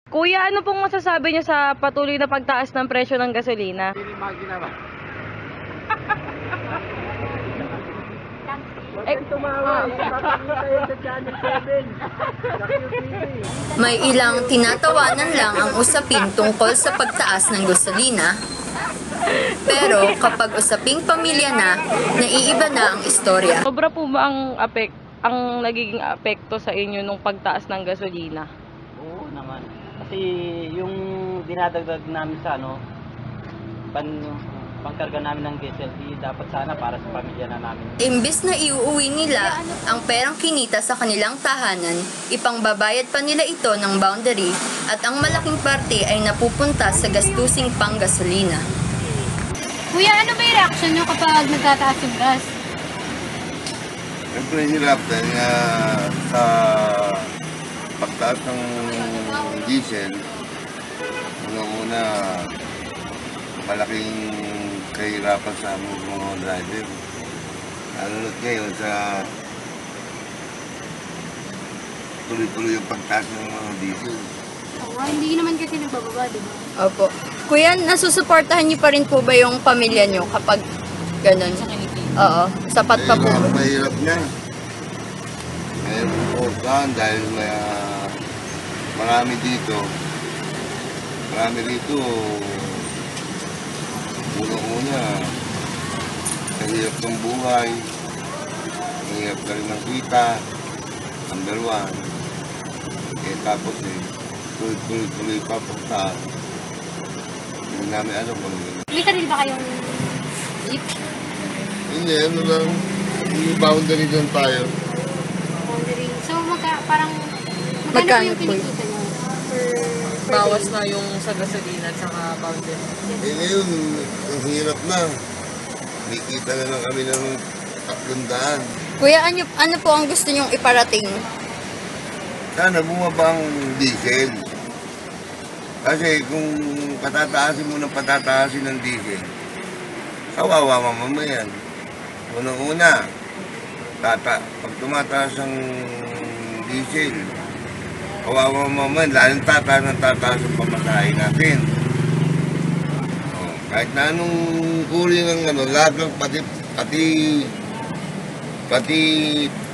Kuya, ano pong masasabi niyo sa patuloy na pagtaas ng presyo ng gasolina? May ilang tinatawanan lang ang usapin tungkol sa pagtaas ng gasolina. Pero kapag usaping pamilya na, naiiba na ang istorya. Sobra po ba ang nagiging apekto sa inyo nung pagtaas ng gasolina? Oo naman. Kasi yung dinadagdag namin sa pangkarga namin ng diesel, dapat sana para sa pamilya na namin. Imbes na iuuwi nila ang perang kinita sa kanilang tahanan, ipangbabayad pa nila ito ng boundary at ang malaking parte ay napupunta sa gastusing panggasolina. Kuya, ano ba yung reaction nyo kapag nagtataas yung gas? Siyempre hirap dahil nga sa pagtaas ng diesel, una malaking kahirapan sa mga driver. Lalo na ngayon sa tuloy-tuloy yung pagtaas ng mga diesel. Hindi naman kasi nagbababa, di ba? Opo. Kuya, nasusuportahan niyo pa rin po ba yung pamilya niyo kapag ganun? Oo, sapat pa po. Mahirap niya. Mahirap suportahan dahil marami rito, una-una, mahirap ng buhay, mahirap ka rin ng kita, number one. Tapos tuloy-tuloy pa pagtaas. Hindi namin alam kung ano. May sarili ba kayong jeep? Hindi, ano lang, yung boundary doon tayo. Boundary. So, parang, magkano po yung kinikita nyo? Bawas na yung sa gasolina at saka boundary. Ngayon, ang hirap na. May kita na lang kami ng 300. Kuya, ano po ang gusto niyong iparating? Sana bumaba ang diesel. Kasi kung patataasin mo ng patataasin ng diesel, kawawa mamamayan. Unang-una, pag tumataas ang diesel, kawawa mamamayan, lalong tataas ang pamasahe natin. Kahit na anong uri ng lagang pati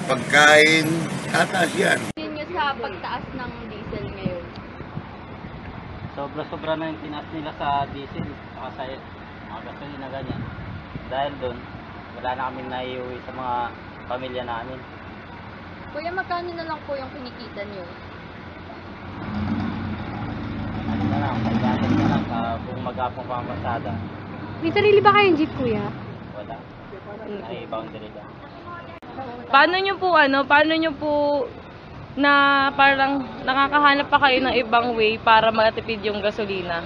pagkain, tataas yan. Sa pagtaas ng diesel ngayon? Sobra-sobra na yung tinaas nila sa diesel, saka sa mga gasolina ganyan. Dahil doon, wala na kami naiuwi sa mga pamilya namin. Kuya, magkano na lang po yung kinikita niyo? Ano na lang, may gatas na lang kung mag-apong pamasada. May sarili ba kayong jeep, kuya? Wala. Ay, boundary lang. Paano nyo po na parang nakakahanap pa kayo ng ibang way para matipid yung gasolina?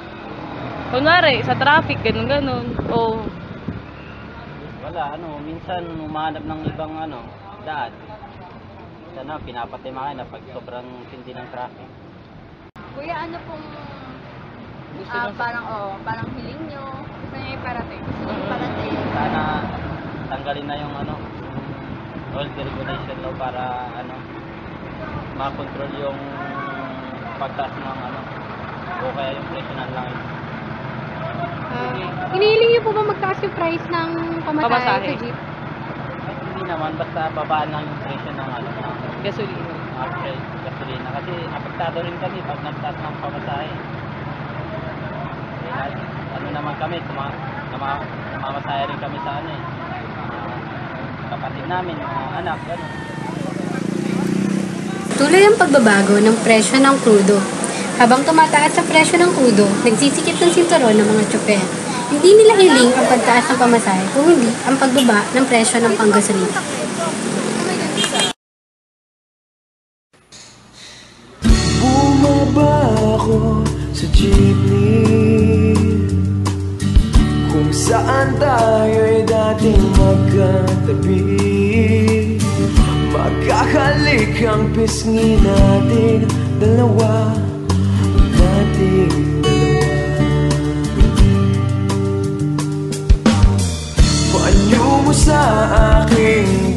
Kunwari, sa traffic, ganun. O Wala, minsan umahanap ng ibang daan. Sana pinapatimahan na pag sobrang tindi ng traffic. Kuya, ano pong parang hiling nyo? Gusto nyo iparating? Sana tanggalin na yung oil deregulation law para makontrol yung pagtaas ng o kaya yung presyo ng langis. Hinihiling nyo po ba magtaas yung price ng pamasahe sa jeep? Hindi naman, basta babaan lang yung presyo ng gasolina. gasolina. Kasi apektado rin kami pag nagtaas ng pamasahe. Naman kami, namamasahe rin kami sa kapatid namin, mga anak, gano'n. Tuloy ang pagbabago ng presyo ng krudo. Habang tumataas ang presyo ng krudo, nagsisikip ng sinturon ng mga tsoper. Hindi nila hiling ang pagtaas ng pamasahe, kung hindi ang pagbaba ng presyo ng panggasolina. Bumaba ako sa jeepney kung saan tayo'y dating magkatabi. Magkakalik ang pisngi natin dalawa. Paanyo mo sa aking